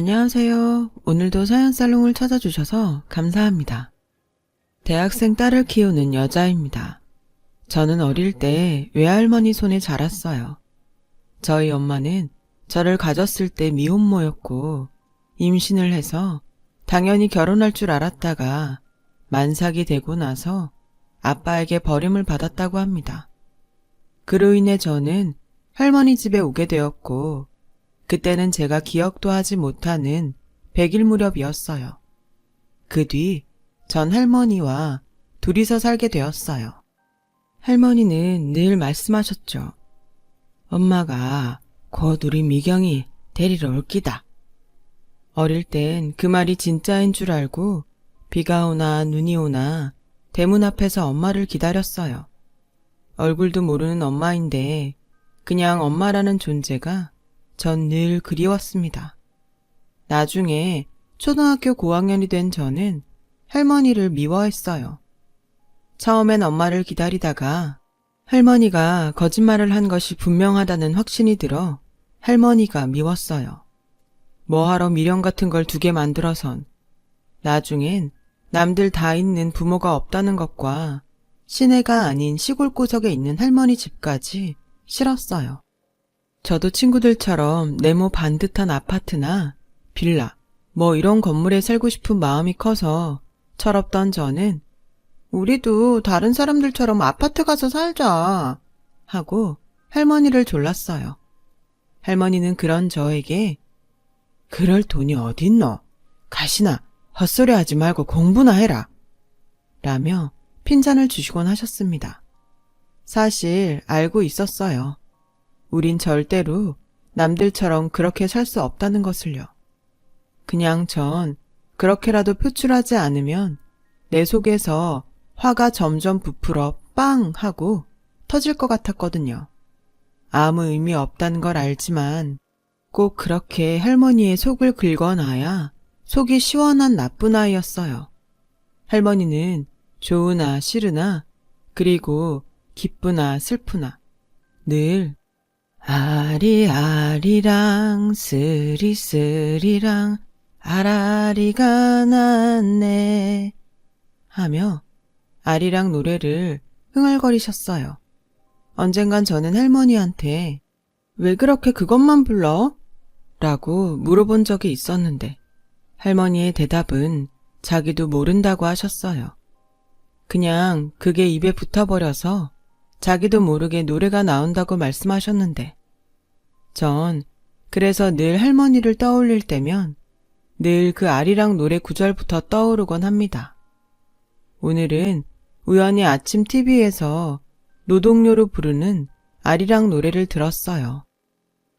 안녕하세요. 오늘도 사연살롱을 찾아주셔서 감사합니다. 대학생 딸을 키우는 여자입니다. 저는 어릴 때 외할머니 손에 자랐어요. 저희 엄마는 저를 가졌을 때 미혼모였고 임신을 해서 당연히 결혼할 줄 알았다가 만삭이 되고 나서 아빠에게 버림을 받았다고 합니다. 그로 인해 저는 할머니 집에 오게 되었고 그때는 제가 기억도 하지 못하는 100일 무렵이었어요. 그 뒤 전 할머니와 둘이서 살게 되었어요. 할머니는 늘 말씀하셨죠. 엄마가 곧 우리 미경이 데리러 올 끼다. 어릴 땐 그 말이 진짜인 줄 알고 비가 오나 눈이 오나 대문 앞에서 엄마를 기다렸어요. 얼굴도 모르는 엄마인데 그냥 엄마라는 존재가 전 늘 그리웠습니다. 나중에 초등학교 고학년이 된 저는 할머니를 미워했어요. 처음엔 엄마를 기다리다가 할머니가 거짓말을 한 것이 분명하다는 확신이 들어 할머니가 미웠어요. 뭐하러 미련 같은 걸 2개 만들어선. 나중엔 남들 다 있는 부모가 없다는 것과 시내가 아닌 시골 구석에 있는 할머니 집까지 싫었어요. 저도 친구들처럼 네모 반듯한 아파트나 빌라, 뭐 이런 건물에 살고 싶은 마음이 커서 철없던 저는 우리도 다른 사람들처럼 아파트 가서 살자 하고 할머니를 졸랐어요. 할머니는 그런 저에게 그럴 돈이 어딨노? 가시나 헛소리 하지 말고 공부나 해라 라며 핀잔을 주시곤 하셨습니다. 사실 알고 있었어요. 우린 절대로 남들처럼 그렇게 살 수 없다는 것을요. 그냥 전 그렇게라도 표출하지 않으면 내 속에서 화가 점점 부풀어 빵 하고 터질 것 같았거든요. 아무 의미 없다는 걸 알지만 꼭 그렇게 할머니의 속을 긁어놔야 속이 시원한 나쁜 아이였어요. 할머니는 좋으나 싫으나 그리고 기쁘나 슬프나 늘 아리아리랑 쓰리쓰리랑 아라리가 났네 하며 아리랑 노래를 흥얼거리셨어요. 언젠간 저는 할머니한테 왜 그렇게 그것만 불러? 라고 물어본 적이 있었는데 할머니의 대답은 자기도 모른다고 하셨어요. 그냥 그게 입에 붙어버려서 자기도 모르게 노래가 나온다고 말씀하셨는데 전 그래서 늘 할머니를 떠올릴 때면 늘 그 아리랑 노래 구절부터 떠오르곤 합니다. 오늘은 우연히 아침 TV에서 노동요로 부르는 아리랑 노래를 들었어요.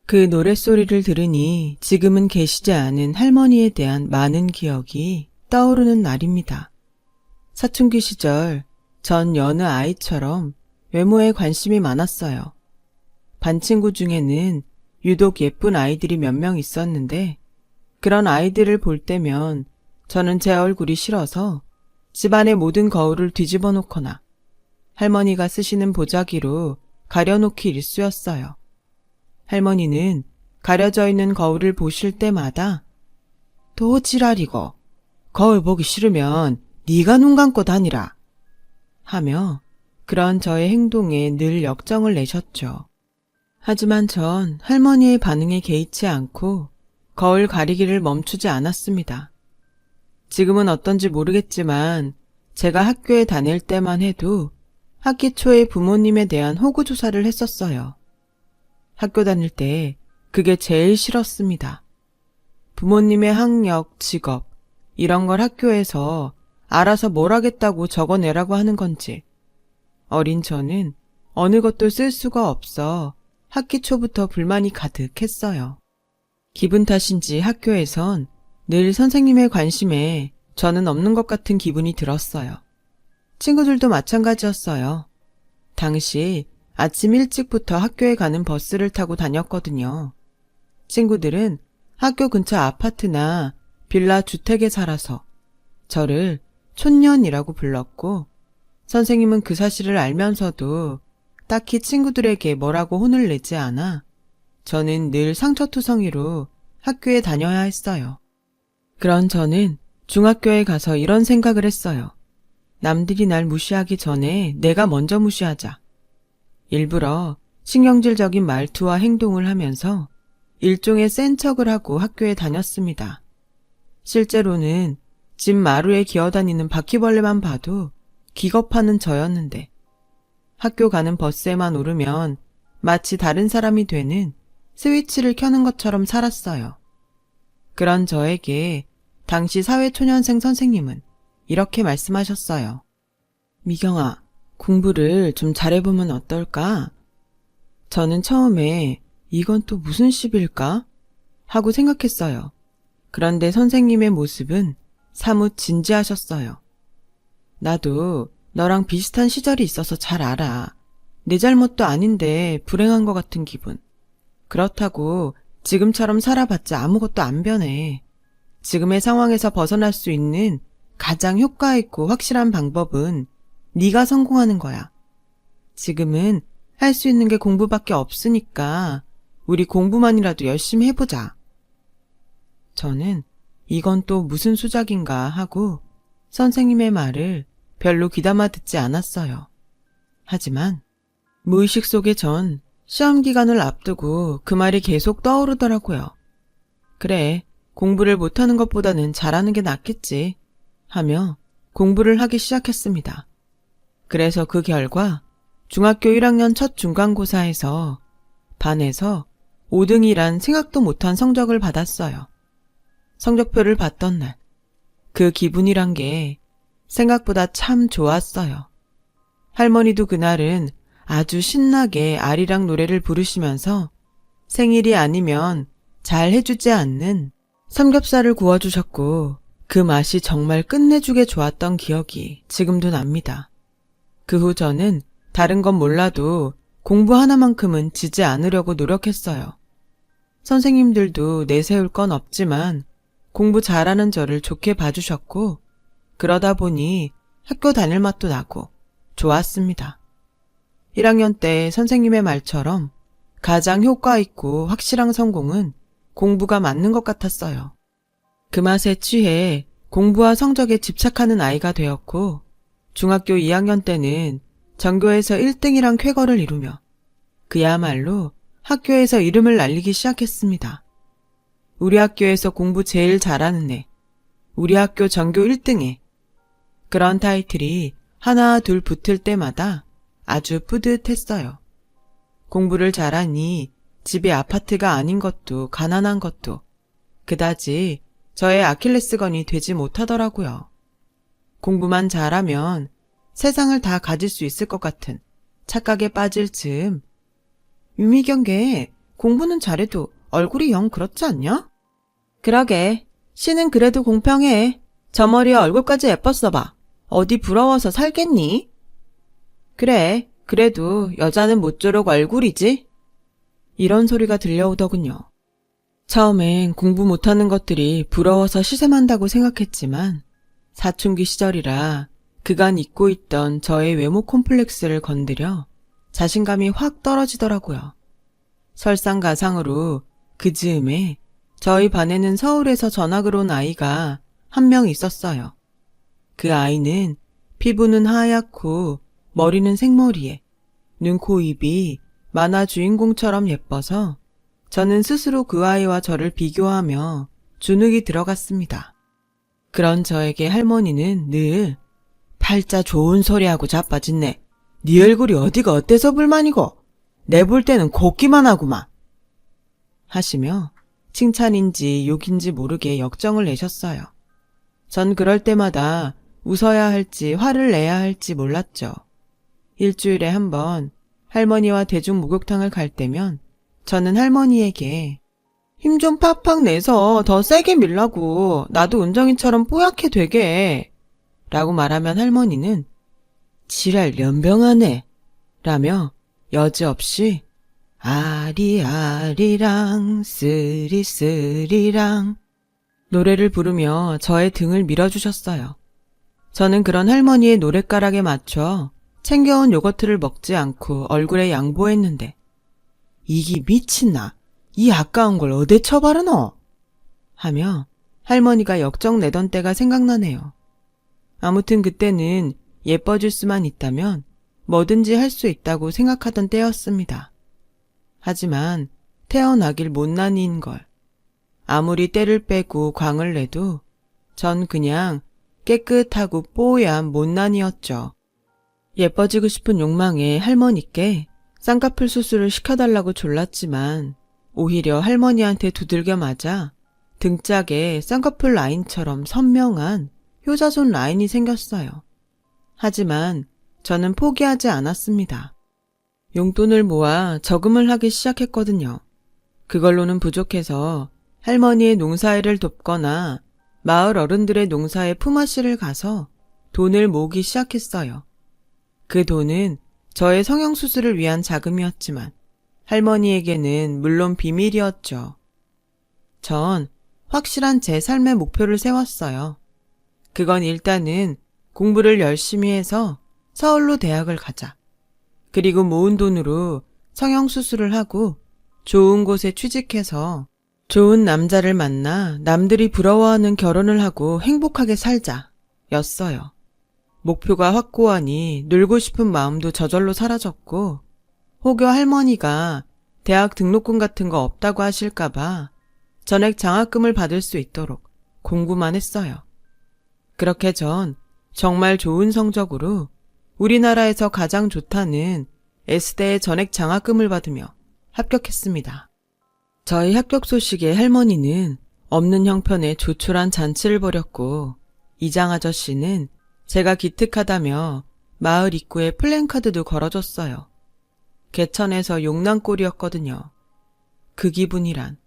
그 노랫소리를 들으니 지금은 계시지 않은 할머니에 대한 많은 기억이 떠오르는 날입니다. 사춘기 시절 전 여느 아이처럼 외모에 관심이 많았어요. 반 친구 중에는 유독 예쁜 아이들이 몇 명 있었는데 그런 아이들을 볼 때면 저는 제 얼굴이 싫어서 집안의 모든 거울을 뒤집어 놓거나 할머니가 쓰시는 보자기로 가려놓기 일쑤였어요. 할머니는 가려져 있는 거울을 보실 때마다 또 지랄이고 거울 보기 싫으면 네가 눈 감고 다니라 하며 그런 저의 행동에 늘 역정을 내셨죠. 하지만 전 할머니의 반응에 개의치 않고 거울 가리기를 멈추지 않았습니다. 지금은 어떤지 모르겠지만 제가 학교에 다닐 때만 해도 학기 초에 부모님에 대한 호구조사를 했었어요. 학교 다닐 때 그게 제일 싫었습니다. 부모님의 학력, 직업 이런 걸 학교에서 알아서 뭘 하겠다고 적어내라고 하는 건지 어린 저는 어느 것도 쓸 수가 없어 학기 초부터 불만이 가득했어요. 기분 탓인지 학교에선 늘 선생님의 관심에 저는 없는 것 같은 기분이 들었어요. 친구들도 마찬가지였어요. 당시 아침 일찍부터 학교에 가는 버스를 타고 다녔거든요. 친구들은 학교 근처 아파트나 빌라 주택에 살아서 저를 촌년이라고 불렀고 선생님은 그 사실을 알면서도 딱히 친구들에게 뭐라고 혼을 내지 않아 저는 늘 상처투성이로 학교에 다녀야 했어요. 그런 저는 중학교에 가서 이런 생각을 했어요. 남들이 날 무시하기 전에 내가 먼저 무시하자. 일부러 신경질적인 말투와 행동을 하면서 일종의 센 척을 하고 학교에 다녔습니다. 실제로는 집 마루에 기어다니는 바퀴벌레만 봐도 기겁하는 저였는데 학교 가는 버스에만 오르면 마치 다른 사람이 되는 스위치를 켜는 것처럼 살았어요. 그런 저에게 당시 사회초년생 선생님은 이렇게 말씀하셨어요. 미경아, 공부를 좀 잘해보면 어떨까? 저는 처음에 이건 또 무슨 시비일까? 하고 생각했어요. 그런데 선생님의 모습은 사뭇 진지하셨어요. 나도 너랑 비슷한 시절이 있어서 잘 알아. 내 잘못도 아닌데 불행한 것 같은 기분. 그렇다고 지금처럼 살아봤자 아무것도 안 변해. 지금의 상황에서 벗어날 수 있는 가장 효과 있고 확실한 방법은 네가 성공하는 거야. 지금은 할 수 있는 게 공부밖에 없으니까 우리 공부만이라도 열심히 해보자. 저는 이건 또 무슨 수작인가 하고 선생님의 말을 별로 귀담아 듣지 않았어요. 하지만 무의식 속에 전 시험 기간을 앞두고 그 말이 계속 떠오르더라고요. 그래, 공부를 못하는 것보다는 잘하는 게 낫겠지 하며 공부를 하기 시작했습니다. 그래서 그 결과 중학교 1학년 첫 중간고사에서 반에서 5등이란 생각도 못한 성적을 받았어요. 성적표를 봤던 날, 그 기분이란 게 생각보다 참 좋았어요. 할머니도 그날은 아주 신나게 아리랑 노래를 부르시면서 생일이 아니면 잘 해주지 않는 삼겹살을 구워주셨고 그 맛이 정말 끝내주게 좋았던 기억이 지금도 납니다. 그 후 저는 다른 건 몰라도 공부 하나만큼은 지지 않으려고 노력했어요. 선생님들도 내세울 건 없지만 공부 잘하는 저를 좋게 봐주셨고 그러다 보니 학교 다닐 맛도 나고 좋았습니다. 1학년 때 선생님의 말처럼 가장 효과 있고 확실한 성공은 공부가 맞는 것 같았어요. 그 맛에 취해 공부와 성적에 집착하는 아이가 되었고 중학교 2학년 때는 전교에서 1등이란 쾌거를 이루며 그야말로 학교에서 이름을 날리기 시작했습니다. 우리 학교에서 공부 제일 잘하는 애, 우리 학교 전교 1등애. 그런 타이틀이 하나 둘 붙을 때마다 아주 뿌듯했어요. 공부를 잘하니 집이 아파트가 아닌 것도 가난한 것도 그다지 저의 아킬레스건이 되지 못하더라고요. 공부만 잘하면 세상을 다 가질 수 있을 것 같은 착각에 빠질 즈음 유미경계 공부는 잘해도 얼굴이 영 그렇지 않냐? 그러게 씨는 그래도 공평해. 저 머리에 얼굴까지 예뻤어 봐. 어디 부러워서 살겠니? 그래, 그래도 여자는 모쪼록 얼굴이지? 이런 소리가 들려오더군요. 처음엔 공부 못하는 것들이 부러워서 시샘한다고 생각했지만 사춘기 시절이라 그간 잊고 있던 저의 외모 콤플렉스를 건드려 자신감이 확 떨어지더라고요. 설상가상으로 그 즈음에 저희 반에는 서울에서 전학을 온 아이가 한 명 있었어요. 그 아이는 피부는 하얗고 머리는 생머리에 눈, 코, 입이 만화 주인공처럼 예뻐서 저는 스스로 그 아이와 저를 비교하며 주눅이 들어갔습니다. 그런 저에게 할머니는 늘 팔자 좋은 소리하고 자빠졌네. 네 얼굴이 어디가 어때서 불만이고 내 볼 때는 곱기만 하구만 하시며 칭찬인지 욕인지 모르게 역정을 내셨어요. 전 그럴 때마다 웃어야 할지 화를 내야 할지 몰랐죠. 일주일에 한 번 할머니와 대중목욕탕을 갈 때면 저는 할머니에게 힘 좀 팍팍 내서 더 세게 밀라고 나도 은정이처럼 뽀얗게 되게 라고 말하면 할머니는 지랄 연병하네 라며 여지없이 아리아리랑 쓰리쓰리랑 노래를 부르며 저의 등을 밀어주셨어요. 저는 그런 할머니의 노랫가락에 맞춰 챙겨온 요거트를 먹지 않고 얼굴에 양보했는데 이기 미친나 이 아까운 걸 어디 처바르노? 하며 할머니가 역정 내던 때가 생각나네요. 아무튼 그때는 예뻐질 수만 있다면 뭐든지 할 수 있다고 생각하던 때였습니다. 하지만 태어나길 못난이인 걸. 아무리 때를 빼고 광을 내도 전 그냥 깨끗하고 뽀얀 못난이였죠. 예뻐지고 싶은 욕망에 할머니께 쌍꺼풀 수술을 시켜달라고 졸랐지만 오히려 할머니한테 두들겨 맞아 등짝에 쌍꺼풀 라인처럼 선명한 효자손 라인이 생겼어요. 하지만 저는 포기하지 않았습니다. 용돈을 모아 저금을 하기 시작했거든요. 그걸로는 부족해서 할머니의 농사일을 돕거나 마을 어른들의 농사에 품앗이를 가서 돈을 모으기 시작했어요. 그 돈은 저의 성형수술을 위한 자금이었지만 할머니에게는 물론 비밀이었죠. 전 확실한 제 삶의 목표를 세웠어요. 그건 일단은 공부를 열심히 해서 서울로 대학을 가자. 그리고 모은 돈으로 성형수술을 하고 좋은 곳에 취직해서 좋은 남자를 만나 남들이 부러워하는 결혼을 하고 행복하게 살자 였어요. 목표가 확고하니 놀고 싶은 마음도 저절로 사라졌고 혹여 할머니가 대학 등록금 같은 거 없다고 하실까봐 전액 장학금을 받을 수 있도록 공부만 했어요. 그렇게 전 정말 좋은 성적으로 우리나라에서 가장 좋다는 S대의 전액 장학금을 받으며 합격했습니다. 저희 합격 소식에 할머니는 없는 형편에 조촐한 잔치를 벌였고 이장 아저씨는 제가 기특하다며 마을 입구에 플랜카드도 걸어줬어요. 개천에서 용난꼴이었거든요. 그 기분이란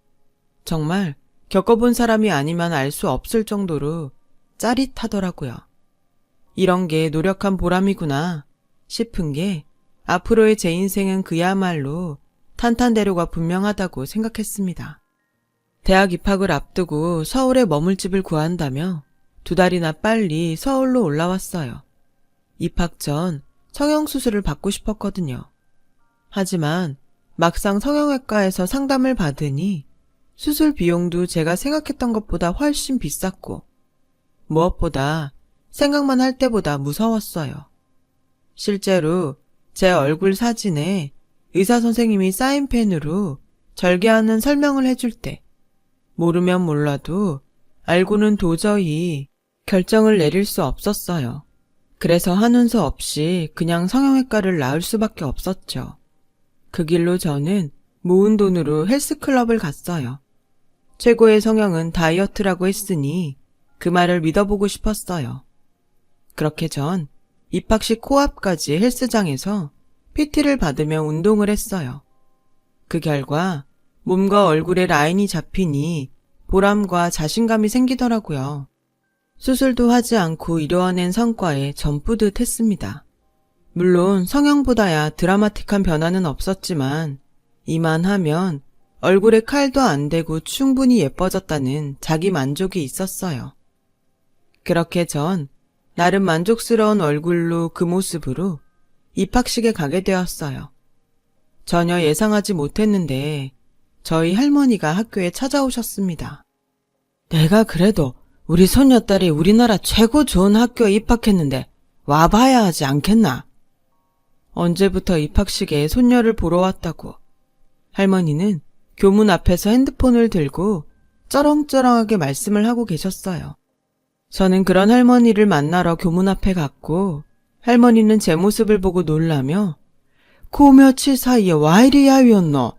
정말 겪어본 사람이 아니면 알 수 없을 정도로 짜릿하더라고요. 이런 게 노력한 보람이구나 싶은 게 앞으로의 제 인생은 그야말로 탄탄대로가 분명하다고 생각했습니다. 대학 입학을 앞두고 서울에 머물 집을 구한다며 2달이나 빨리 서울로 올라왔어요. 입학 전 성형수술을 받고 싶었거든요. 하지만 막상 성형외과에서 상담을 받으니 수술 비용도 제가 생각했던 것보다 훨씬 비쌌고 무엇보다 생각만 할 때보다 무서웠어요. 실제로 제 얼굴 사진에 의사 선생님이 사인펜으로 절개하는 설명을 해줄 때 모르면 몰라도 알고는 도저히 결정을 내릴 수 없었어요. 그래서 하는 수 없이 그냥 성형외과를 나을 수밖에 없었죠. 그 길로 저는 모은 돈으로 헬스클럽을 갔어요. 최고의 성형은 다이어트라고 했으니 그 말을 믿어보고 싶었어요. 그렇게 전 입학식 코앞까지 헬스장에서 PT를 받으며 운동을 했어요. 그 결과 몸과 얼굴에 라인이 잡히니 보람과 자신감이 생기더라고요. 수술도 하지 않고 이루어낸 성과에 전 뿌듯했습니다. 물론 성형보다야 드라마틱한 변화는 없었지만 이만하면 얼굴에 칼도 안 대고 충분히 예뻐졌다는 자기 만족이 있었어요. 그렇게 전 나름 만족스러운 얼굴로 그 모습으로 입학식에 가게 되었어요. 전혀 예상하지 못했는데 저희 할머니가 학교에 찾아오셨습니다. 내가 그래도 우리 손녀딸이 우리나라 최고 좋은 학교에 입학했는데 와봐야 하지 않겠나? 언제부터 입학식에 손녀를 보러 왔다고. 할머니는 교문 앞에서 핸드폰을 들고 쩌렁쩌렁하게 말씀을 하고 계셨어요. 저는 그런 할머니를 만나러 교문 앞에 갔고 할머니는 제 모습을 보고 놀라며 그 며칠 사이에 와 이리 야위었노?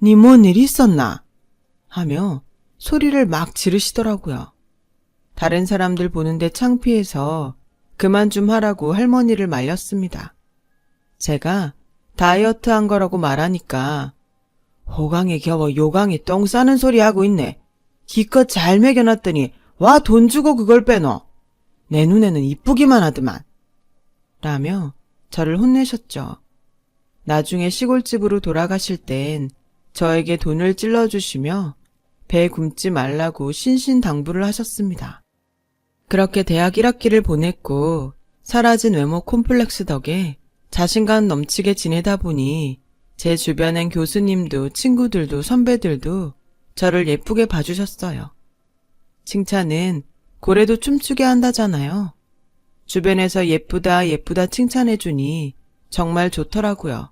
니 뭔 일 있었나? 하며 소리를 막 지르시더라고요. 다른 사람들 보는데 창피해서 그만 좀 하라고 할머니를 말렸습니다. 제가 다이어트 한 거라고 말하니까 호강에 겨워 요강에 똥 싸는 소리 하고 있네. 기껏 잘 먹여놨더니 와 돈 주고 그걸 빼노. 내 눈에는 이쁘기만 하더만. 라며 저를 혼내셨죠. 나중에 시골집으로 돌아가실 땐 저에게 돈을 찔러주시며 배 굶지 말라고 신신당부를 하셨습니다. 그렇게 대학 1학기를 보냈고 사라진 외모 콤플렉스 덕에 자신감 넘치게 지내다 보니 제 주변엔 교수님도 친구들도 선배들도 저를 예쁘게 봐주셨어요. 칭찬은 고래도 춤추게 한다잖아요. 주변에서 예쁘다 예쁘다 칭찬해주니 정말 좋더라고요.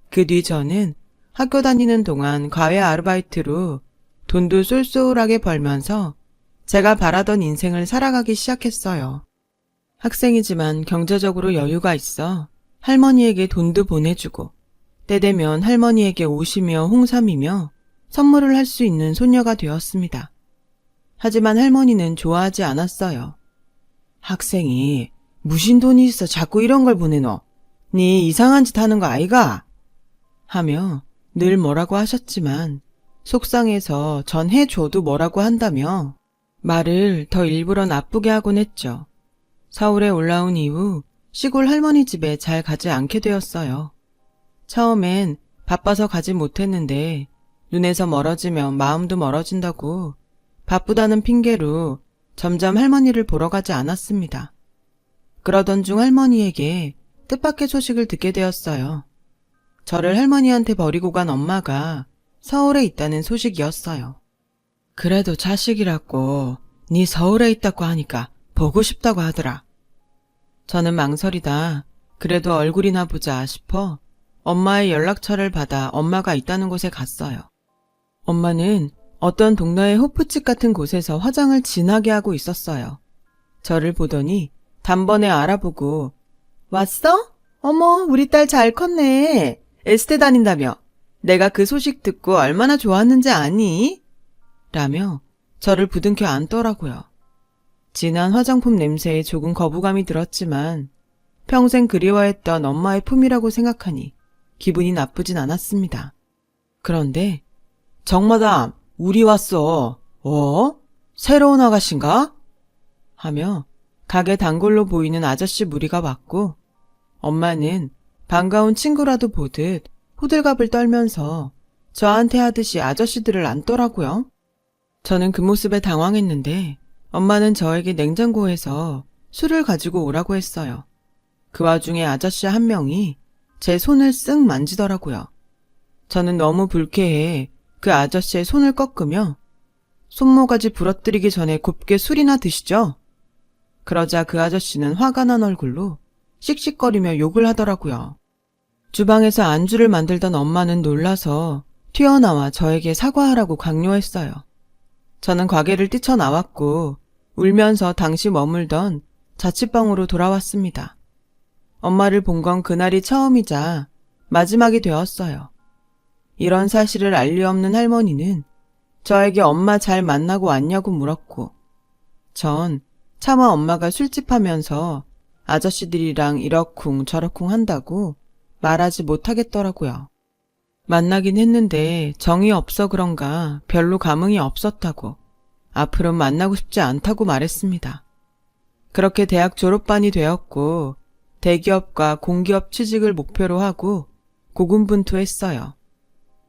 그 뒤 저는 학교 다니는 동안 과외 아르바이트로 돈도 쏠쏠하게 벌면서 제가 바라던 인생을 살아가기 시작했어요. 학생이지만 경제적으로 여유가 있어 할머니에게 돈도 보내주고 때 되면 할머니에게 옷이며 홍삼이며 선물을 할 수 있는 소녀가 되었습니다. 하지만 할머니는 좋아하지 않았어요. 학생이 무슨 돈이 있어 자꾸 이런 걸 보내노? 네 이상한 짓 하는 거 아이가? 하며 늘 뭐라고 하셨지만 속상해서 전 해줘도 뭐라고 한다며 말을 더 일부러 나쁘게 하곤 했죠. 서울에 올라온 이후 시골 할머니 집에 잘 가지 않게 되었어요. 처음엔 바빠서 가지 못했는데 눈에서 멀어지면 마음도 멀어진다고 바쁘다는 핑계로 점점 할머니를 보러 가지 않았습니다. 그러던 중 할머니에게 뜻밖의 소식을 듣게 되었어요. 저를 할머니한테 버리고 간 엄마가 서울에 있다는 소식이었어요. 그래도 자식이라고 네 서울에 있다고 하니까 보고 싶다고 하더라. 저는 망설이다 그래도 얼굴이나 보자 싶어 엄마의 연락처를 받아 엄마가 있다는 곳에 갔어요. 엄마는 어떤 동네의 호프집 같은 곳에서 화장을 진하게 하고 있었어요. 저를 보더니 단번에 알아보고 왔어? 어머 우리 딸 잘 컸네. 에스테 다닌다며. 내가 그 소식 듣고 얼마나 좋았는지 아니? 라며 저를 부둥켜 안더라고요. 진한 화장품 냄새에 조금 거부감이 들었지만 평생 그리워했던 엄마의 품이라고 생각하니 기분이 나쁘진 않았습니다. 그런데 정마담 우리 왔어. 새로운 아가씨인가? 하며 가게 단골로 보이는 아저씨 무리가 왔고 엄마는 반가운 친구라도 보듯 호들갑을 떨면서 저한테 하듯이 아저씨들을 안더라고요. 저는 그 모습에 당황했는데 엄마는 저에게 냉장고에서 술을 가지고 오라고 했어요. 그 와중에 아저씨 한 명이 제 손을 쓱 만지더라고요. 저는 너무 불쾌해 그 아저씨의 손을 꺾으며 손모가지 부러뜨리기 전에 곱게 술이나 드시죠? 그러자 그 아저씨는 화가 난 얼굴로 씩씩거리며 욕을 하더라고요. 주방에서 안주를 만들던 엄마는 놀라서 튀어나와 저에게 사과하라고 강요했어요. 저는 가게를 뛰쳐나왔고 울면서 당시 머물던 자취방으로 돌아왔습니다. 엄마를 본 건 그날이 처음이자 마지막이 되었어요. 이런 사실을 알 리 없는 할머니는 저에게 엄마 잘 만나고 왔냐고 물었고 전 차마 엄마가 술집 하면서 아저씨들이랑 이러쿵 저러쿵 한다고 말하지 못하겠더라고요. 만나긴 했는데 정이 없어 그런가 별로 감흥이 없었다고 앞으로 만나고 싶지 않다고 말했습니다. 그렇게 대학 졸업반이 되었고 대기업과 공기업 취직을 목표로 하고 고군분투했어요.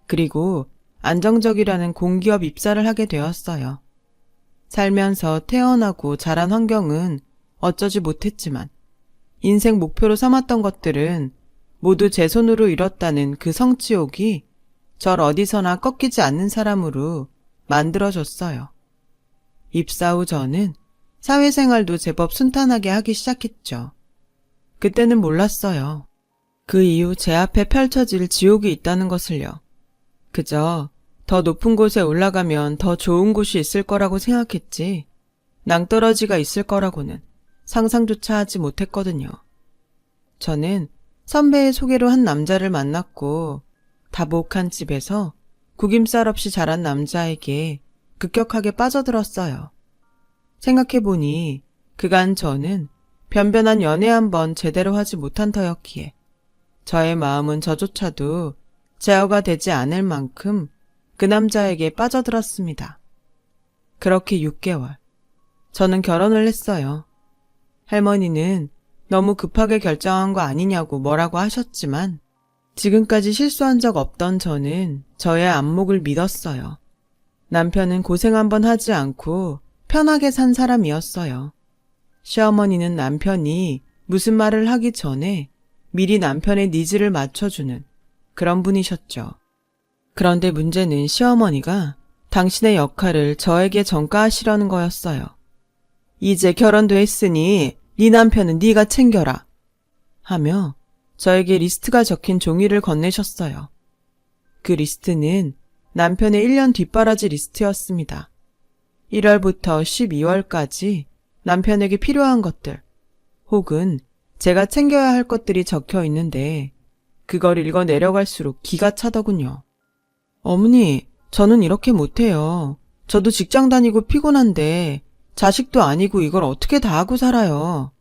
그리고 안정적이라는 공기업 입사를 하게 되었어요. 살면서 태어나고 자란 환경은 어쩌지 못했지만 인생 목표로 삼았던 것들은 모두 제 손으로 이뤘다는 그 성취욕이 절 어디서나 꺾이지 않는 사람으로 만들어줬어요. 입사 후 저는 사회생활도 제법 순탄하게 하기 시작했죠. 그때는 몰랐어요. 그 이후 제 앞에 펼쳐질 지옥이 있다는 것을요. 그저 더 높은 곳에 올라가면 더 좋은 곳이 있을 거라고 생각했지 낭떠러지가 있을 거라고는 상상조차 하지 못했거든요. 저는 선배의 소개로 한 남자를 만났고 다복한 집에서 구김살 없이 자란 남자에게 급격하게 빠져들었어요. 생각해보니 그간 저는 변변한 연애 한번 제대로 하지 못한 터였기에 저의 마음은 저조차도 제어가 되지 않을 만큼 그 남자에게 빠져들었습니다. 그렇게 6개월. 저는 결혼을 했어요. 할머니는 너무 급하게 결정한 거 아니냐고 뭐라고 하셨지만 지금까지 실수한 적 없던 저는 저의 안목을 믿었어요. 남편은 고생 한번 하지 않고 편하게 산 사람이었어요. 시어머니는 남편이 무슨 말을 하기 전에 미리 남편의 니즈를 맞춰주는 그런 분이셨죠. 그런데 문제는 시어머니가 당신의 역할을 저에게 전가하시려는 거였어요. 이제 결혼도 했으니 네 남편은 네가 챙겨라 하며 저에게 리스트가 적힌 종이를 건네셨어요. 그 리스트는 남편의 1년 뒷바라지 리스트였습니다. 1월부터 12월까지 남편에게 필요한 것들 혹은 제가 챙겨야 할 것들이 적혀 있는데 그걸 읽어 내려갈수록 기가 차더군요. 어머니, 저는 이렇게 못해요. 저도 직장 다니고 피곤한데 자식도 아니고 이걸 어떻게 다 하고 살아요.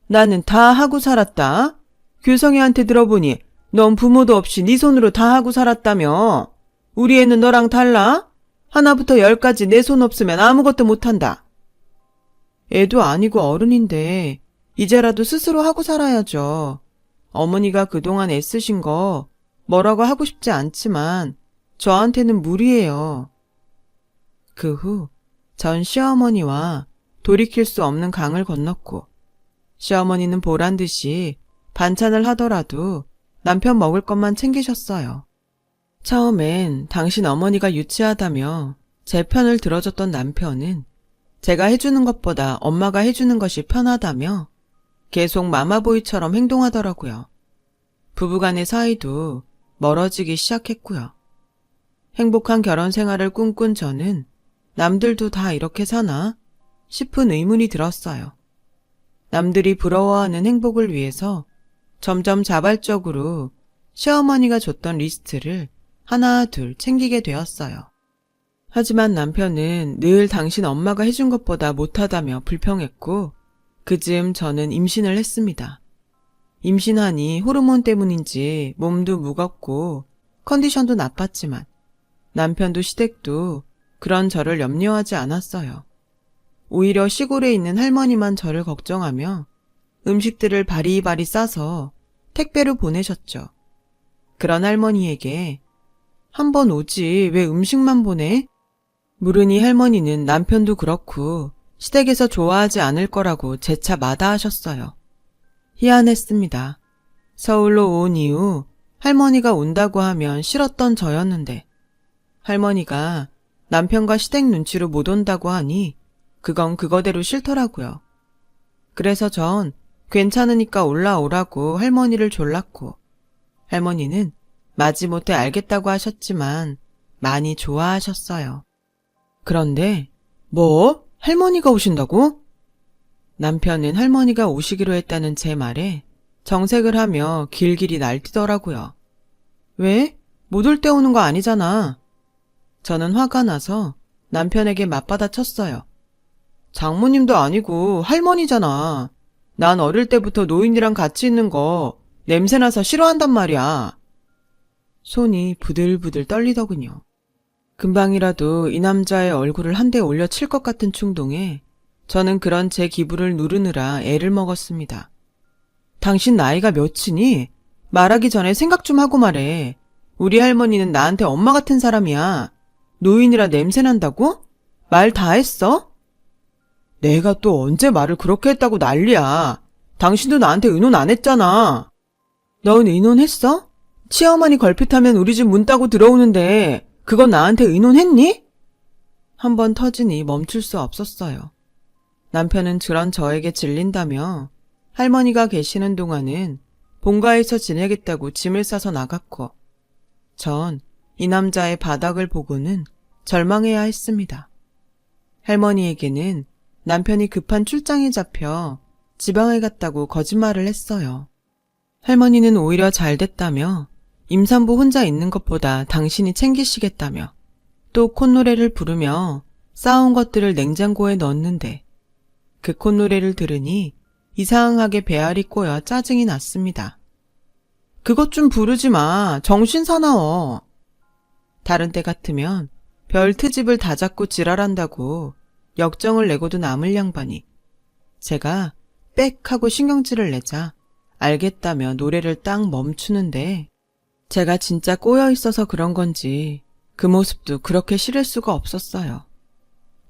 나는 다 하고 살았다. 규성이한테 들어보니 넌 부모도 없이 네 손으로 다 하고 살았다며. 우리 애는 너랑 달라? 하나부터 10까지 내 손 없으면 아무것도 못한다. 애도 아니고 어른인데 이제라도 스스로 하고 살아야죠. 어머니가 그동안 애쓰신 거 뭐라고 하고 싶지 않지만 저한테는 무리예요. 그 후 전 시어머니와 돌이킬 수 없는 강을 건넜고 시어머니는 보란 듯이 반찬을 하더라도 남편 먹을 것만 챙기셨어요. 처음엔 당신 어머니가 유치하다며 제 편을 들어줬던 남편은 제가 해주는 것보다 엄마가 해주는 것이 편하다며 계속 마마보이처럼 행동하더라고요. 부부간의 사이도 멀어지기 시작했고요. 행복한 결혼 생활을 꿈꾼 저는 남들도 다 이렇게 사나 싶은 의문이 들었어요. 남들이 부러워하는 행복을 위해서 점점 자발적으로 시어머니가 줬던 리스트를 하나 둘 챙기게 되었어요. 하지만 남편은 늘 당신 엄마가 해준 것보다 못하다며 불평했고 그즈음 저는 임신을 했습니다. 임신하니 호르몬 때문인지 몸도 무겁고 컨디션도 나빴지만 남편도 시댁도 그런 저를 염려하지 않았어요. 오히려 시골에 있는 할머니만 저를 걱정하며 음식들을 바리바리 싸서 택배로 보내셨죠. 그런 할머니에게 한번 오지 왜 음식만 보내? 물으니 할머니는 남편도 그렇고 시댁에서 좋아하지 않을 거라고 재차 마다하셨어요. 희한했습니다. 서울로 온 이후 할머니가 온다고 하면 싫었던 저였는데 할머니가 남편과 시댁 눈치로 못 온다고 하니 그건 그거대로 싫더라고요. 그래서 전 괜찮으니까 올라오라고 할머니를 졸랐고 할머니는 마지못해 알겠다고 하셨지만 많이 좋아하셨어요. 그런데 뭐? 할머니가 오신다고? 남편은 할머니가 오시기로 했다는 제 말에 정색을 하며 길길이 날뛰더라고요. 왜? 못 올 때 오는 거 아니잖아. 저는 화가 나서 남편에게 맞받아 쳤어요. 장모님도 아니고 할머니잖아. 난 어릴 때부터 노인이랑 같이 있는 거 냄새나서 싫어한단 말이야. 손이 부들부들 떨리더군요. 금방이라도 이 남자의 얼굴을 한 대 올려 칠 것 같은 충동에 저는 그런 제 기분을 누르느라 애를 먹었습니다. 당신 나이가 몇이니? 말하기 전에 생각 좀 하고 말해. 우리 할머니는 나한테 엄마 같은 사람이야. 노인이라 냄새난다고? 말 다 했어? 내가 또 언제 말을 그렇게 했다고 난리야. 당신도 나한테 의논 안 했잖아. 넌 의논했어? 치어머니 걸핏하면 우리 집 문 따고 들어오는데 그건 나한테 의논했니? 한번 터지니 멈출 수 없었어요. 남편은 그런 저에게 질린다며 할머니가 계시는 동안은 본가에서 지내겠다고 짐을 싸서 나갔고 전 이 남자의 바닥을 보고는 절망해야 했습니다. 할머니에게는 남편이 급한 출장에 잡혀 지방에 갔다고 거짓말을 했어요. 할머니는 오히려 잘 됐다며 임산부 혼자 있는 것보다 당신이 챙기시겠다며 또 콧노래를 부르며 싸온 것들을 냉장고에 넣었는데 그 콧노래를 들으니 이상하게 배알이 꼬여 짜증이 났습니다. 그것 좀 부르지 마. 정신 사나워. 다른 때 같으면 별 트집을 다 잡고 지랄한다고 역정을 내고도 남을 양반이 제가 빽 하고 신경질을 내자 알겠다며 노래를 딱 멈추는데 제가 진짜 꼬여 있어서 그런 건지 그 모습도 그렇게 싫을 수가 없었어요.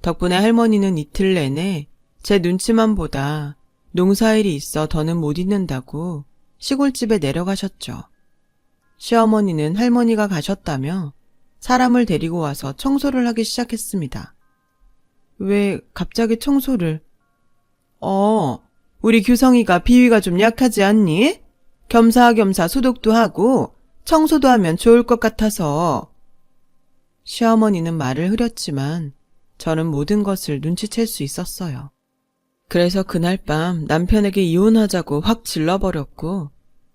덕분에 할머니는 이틀 내내 제 눈치만 보다 농사일이 있어 더는 못 있는다고 시골집에 내려가셨죠. 시어머니는 할머니가 가셨다며 사람을 데리고 와서 청소를 하기 시작했습니다. 왜 갑자기 청소를? 우리 규성이가 비위가 좀 약하지 않니? 겸사겸사 소독도 하고 청소도 하면 좋을 것 같아서. 시어머니는 말을 흐렸지만 저는 모든 것을 눈치챌 수 있었어요. 그래서 그날 밤 남편에게 이혼하자고 확 질러버렸고,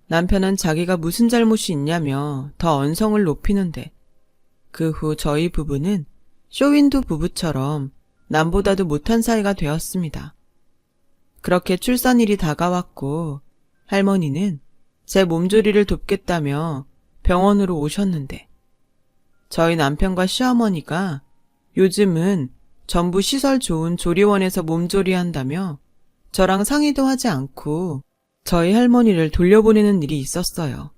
남편은 자기가 무슨 잘못이 있냐며 더 언성을 높이는데, 그 후 저희 부부는 쇼윈도 부부처럼 남보다도 못한 사이가 되었습니다. 그렇게 출산일이 다가왔고 할머니는 제 몸조리를 돕겠다며 병원으로 오셨는데, 저희 남편과 시어머니가 요즘은 전부 시설 좋은 조리원에서 몸조리한다며 저랑 상의도 하지 않고 저희 할머니를 돌려보내는 일이 있었어요.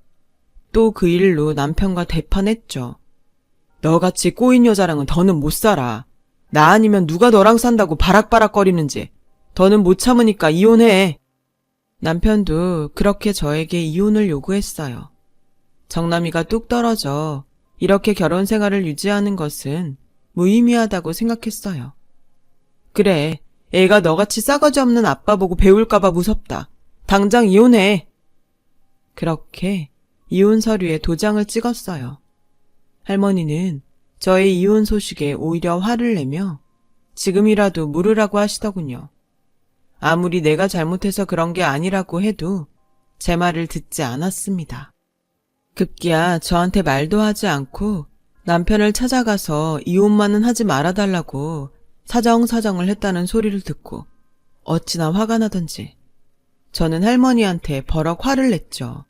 또 그 일로 남편과 대판했죠. 너같이 꼬인 여자랑은 더는 못 살아. 나 아니면 누가 너랑 산다고 바락바락거리는지. 더는 못 참으니까 이혼해. 남편도 그렇게 저에게 이혼을 요구했어요. 정남이가 뚝 떨어져 이렇게 결혼 생활을 유지하는 것은 무의미하다고 생각했어요. 그래, 애가 너같이 싸가지 없는 아빠 보고 배울까봐 무섭다. 당장 이혼해. 그렇게 이혼 서류에 도장을 찍었어요. 할머니는 저의 이혼 소식에 오히려 화를 내며 지금이라도 물으라고 하시더군요. 아무리 내가 잘못해서 그런 게 아니라고 해도 제 말을 듣지 않았습니다. 급기야 저한테 말도 하지 않고 남편을 찾아가서 이혼만은 하지 말아달라고 사정사정을 했다는 소리를 듣고 어찌나 화가 나던지 저는 할머니한테 버럭 화를 냈죠.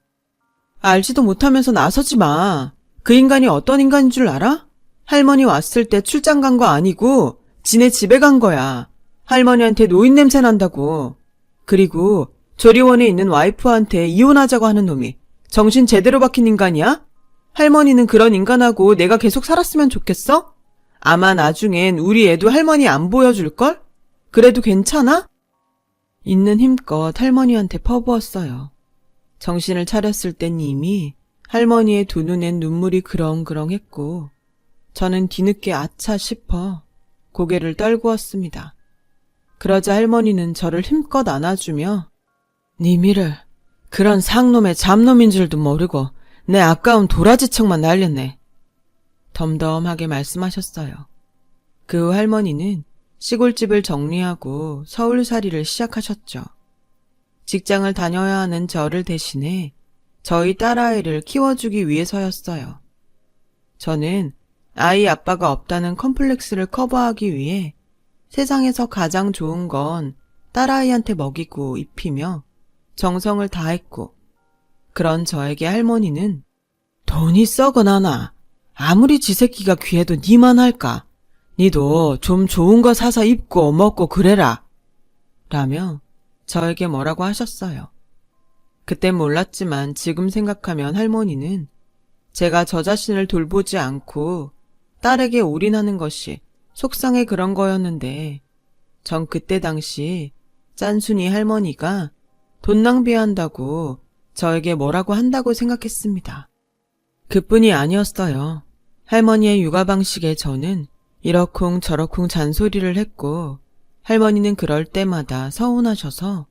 알지도 못하면서 나서지 마. 그 인간이 어떤 인간인 줄 알아? 할머니 왔을 때 출장 간 거 아니고 지네 집에 간 거야. 할머니한테 노인 냄새 난다고. 그리고 조리원에 있는 와이프한테 이혼하자고 하는 놈이 정신 제대로 박힌 인간이야? 할머니는 그런 인간하고 내가 계속 살았으면 좋겠어? 아마 나중엔 우리 애도 할머니 안 보여줄걸? 그래도 괜찮아? 있는 힘껏 할머니한테 퍼부었어요. 정신을 차렸을 땐 이미 할머니의 두 눈엔 눈물이 그렁그렁했고 저는 뒤늦게 아차 싶어 고개를 떨구었습니다. 그러자 할머니는 저를 힘껏 안아주며 니미를 그런 상놈의 잡놈인 줄도 모르고 내 아까운 도라지청만 날렸네. 덤덤하게 말씀하셨어요. 그 후 할머니는 시골집을 정리하고 서울살이를 시작하셨죠. 직장을 다녀야 하는 저를 대신해 저희 딸아이를 키워주기 위해서였어요. 저는 아이 아빠가 없다는 컴플렉스를 커버하기 위해 세상에서 가장 좋은 건 딸아이한테 먹이고 입히며 정성을 다했고, 그런 저에게 할머니는 돈이 썩어나나 아무리 지 새끼가 귀해도 니만 할까? 니도 좀 좋은 거 사서 입고 먹고 그래라. 라며 저에게 뭐라고 하셨어요. 그땐 몰랐지만 지금 생각하면 할머니는 제가 저 자신을 돌보지 않고 딸에게 올인하는 것이 속상해 그런 거였는데, 전 그때 당시 짠순이 할머니가 돈 낭비한다고 저에게 뭐라고 한다고 생각했습니다. 그뿐이 아니었어요. 할머니의 육아 방식에 저는 이러쿵 저러쿵 잔소리를 했고, 할머니는 그럴 때마다 서운하셔서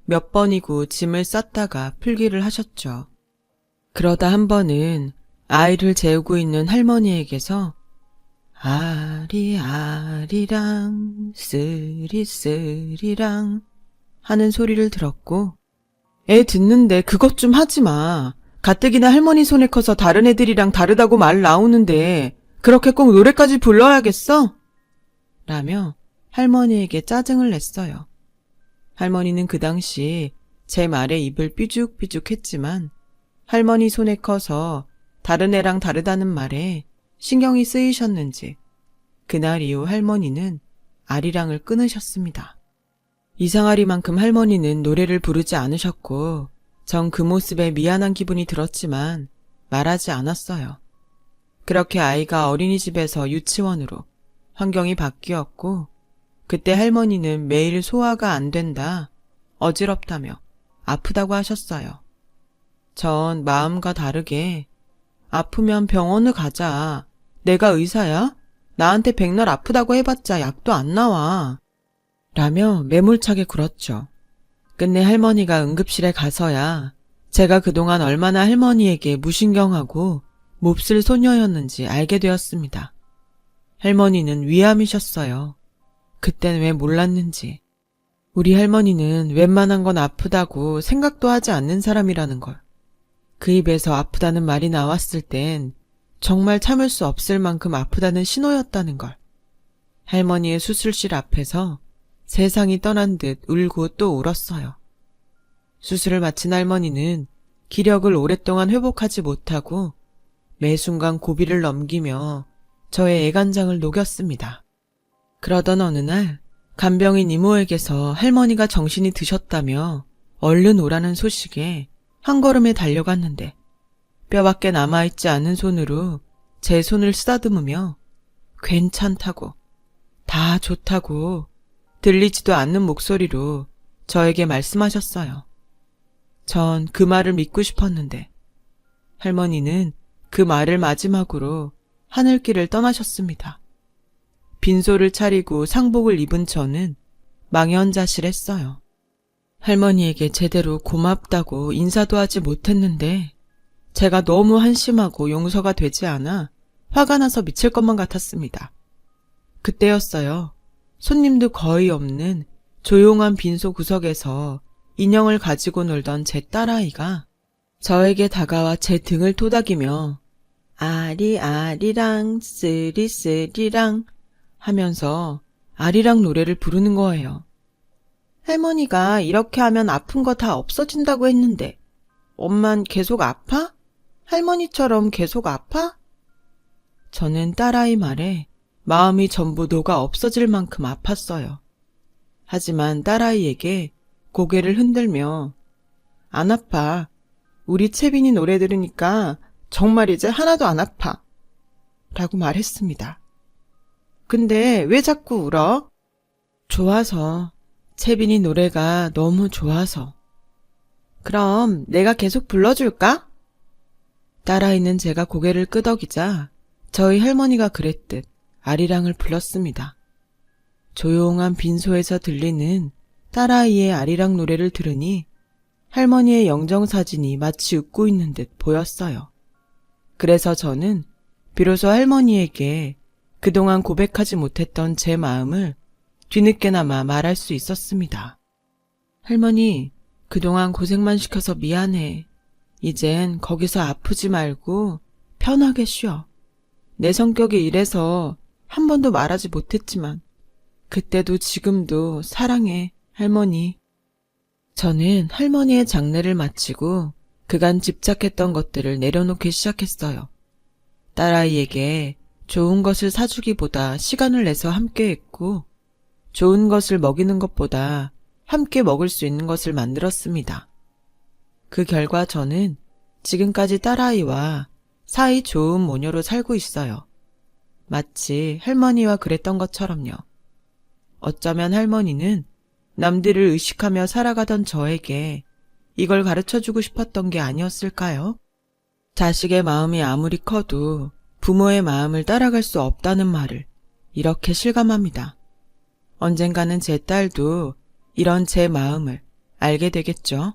몇 번이고 짐을 쌌다가 풀기를 하셨죠. 그러다 한 번은 아이를 재우고 있는 할머니에게서 아리아리랑 쓰리쓰리랑 하는 소리를 들었고, 애 듣는데 그것 좀 하지 마. 가뜩이나 할머니 손에 커서 다른 애들이랑 다르다고 말 나오는데 그렇게 꼭 노래까지 불러야겠어? 라며 할머니에게 짜증을 냈어요. 할머니는 그 당시 제 말에 입을 삐죽삐죽 했지만 할머니 손에 커서 다른 애랑 다르다는 말에 신경이 쓰이셨는지 그날 이후 할머니는 아리랑을 끊으셨습니다. 이상하리만큼 할머니는 노래를 부르지 않으셨고 전 그 모습에 미안한 기분이 들었지만 말하지 않았어요. 그렇게 아이가 어린이집에서 유치원으로 환경이 바뀌었고 그때 할머니는 매일 소화가 안 된다, 어지럽다며 아프다고 하셨어요. 전 마음과 다르게 아프면 병원을 가자, 내가 의사야? 나한테 백날 아프다고 해봤자 약도 안 나와. 라며 매몰차게 굴었죠. 끝내 할머니가 응급실에 가서야 제가 그동안 얼마나 할머니에게 무신경하고 몹쓸 소녀였는지 알게 되었습니다. 할머니는 위암이셨어요. 그땐 왜 몰랐는지. 우리 할머니는 웬만한 건 아프다고 생각도 하지 않는 사람이라는 걸. 그 입에서 아프다는 말이 나왔을 땐 정말 참을 수 없을 만큼 아프다는 신호였다는 걸. 할머니의 수술실 앞에서 세상이 떠난 듯 울고 또 울었어요. 수술을 마친 할머니는 기력을 오랫동안 회복하지 못하고 매 순간 고비를 넘기며 저의 애간장을 녹였습니다. 그러던 어느 날 간병인 이모에게서 할머니가 정신이 드셨다며 얼른 오라는 소식에 한 걸음에 달려갔는데 뼈밖에 남아있지 않은 손으로 제 손을 쓰다듬으며 괜찮다고, 다 좋다고 들리지도 않는 목소리로 저에게 말씀하셨어요. 전 그 말을 믿고 싶었는데 할머니는 그 말을 마지막으로 하늘길을 떠나셨습니다. 빈소를 차리고 상복을 입은 저는 망연자실했어요. 할머니에게 제대로 고맙다고 인사도 하지 못했는데 제가 너무 한심하고 용서가 되지 않아 화가 나서 미칠 것만 같았습니다. 그때였어요. 손님도 거의 없는 조용한 빈소 구석에서 인형을 가지고 놀던 제 딸아이가 저에게 다가와 제 등을 토닥이며 아리아리랑 쓰리쓰리랑 하면서 아리랑 노래를 부르는 거예요. 할머니가 이렇게 하면 아픈 거 다 없어진다고 했는데 엄만 계속 아파? 할머니처럼 계속 아파? 저는 딸아이 말에 마음이 전부 녹아 없어질 만큼 아팠어요. 하지만 딸아이에게 고개를 흔들며 안 아파. 우리 채빈이 노래 들으니까 정말 이제 하나도 안 아파. 라고 말했습니다. 근데 왜 자꾸 울어? 좋아서. 채빈이 노래가 너무 좋아서. 그럼 내가 계속 불러줄까? 딸아이는 제가 고개를 끄덕이자 저희 할머니가 그랬듯 아리랑을 불렀습니다. 조용한 빈소에서 들리는 딸아이의 아리랑 노래를 들으니 할머니의 영정사진이 마치 웃고 있는 듯 보였어요. 그래서 저는 비로소 할머니에게 그동안 고백하지 못했던 제 마음을 뒤늦게나마 말할 수 있었습니다. 할머니, 그동안 고생만 시켜서 미안해. 이젠 거기서 아프지 말고 편하게 쉬어. 내 성격이 이래서 한 번도 말하지 못했지만 그때도 지금도 사랑해, 할머니. 저는 할머니의 장례를 마치고 그간 집착했던 것들을 내려놓기 시작했어요. 딸아이에게 좋은 것을 사주기보다 시간을 내서 함께했고 좋은 것을 먹이는 것보다 함께 먹을 수 있는 것을 만들었습니다. 그 결과 저는 지금까지 딸아이와 사이 좋은 모녀로 살고 있어요. 마치 할머니와 그랬던 것처럼요. 어쩌면 할머니는 남들을 의식하며 살아가던 저에게 이걸 가르쳐주고 싶었던 게 아니었을까요? 자식의 마음이 아무리 커도 부모의 마음을 따라갈 수 없다는 말을 이렇게 실감합니다. 언젠가는 제 딸도 이런 제 마음을 알게 되겠죠.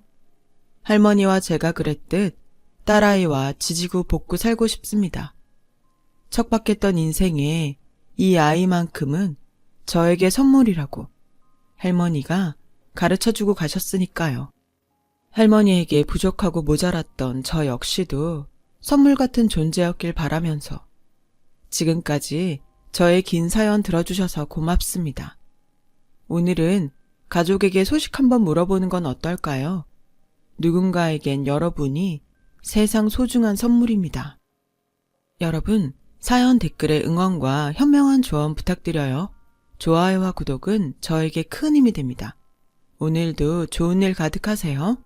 할머니와 제가 그랬듯 딸아이와 지지고 볶고 살고 싶습니다. 척박했던 인생에 이 아이만큼은 저에게 선물이라고 할머니가 가르쳐주고 가셨으니까요. 할머니에게 부족하고 모자랐던 저 역시도 선물 같은 존재였길 바라면서 지금까지 저의 긴 사연 들어주셔서 고맙습니다. 오늘은 가족에게 소식 한번 물어보는 건 어떨까요? 누군가에겐 여러분이 세상 소중한 선물입니다. 여러분, 사연 댓글에 응원과 현명한 조언 부탁드려요. 좋아요와 구독은 저에게 큰 힘이 됩니다. 오늘도 좋은 일 가득하세요.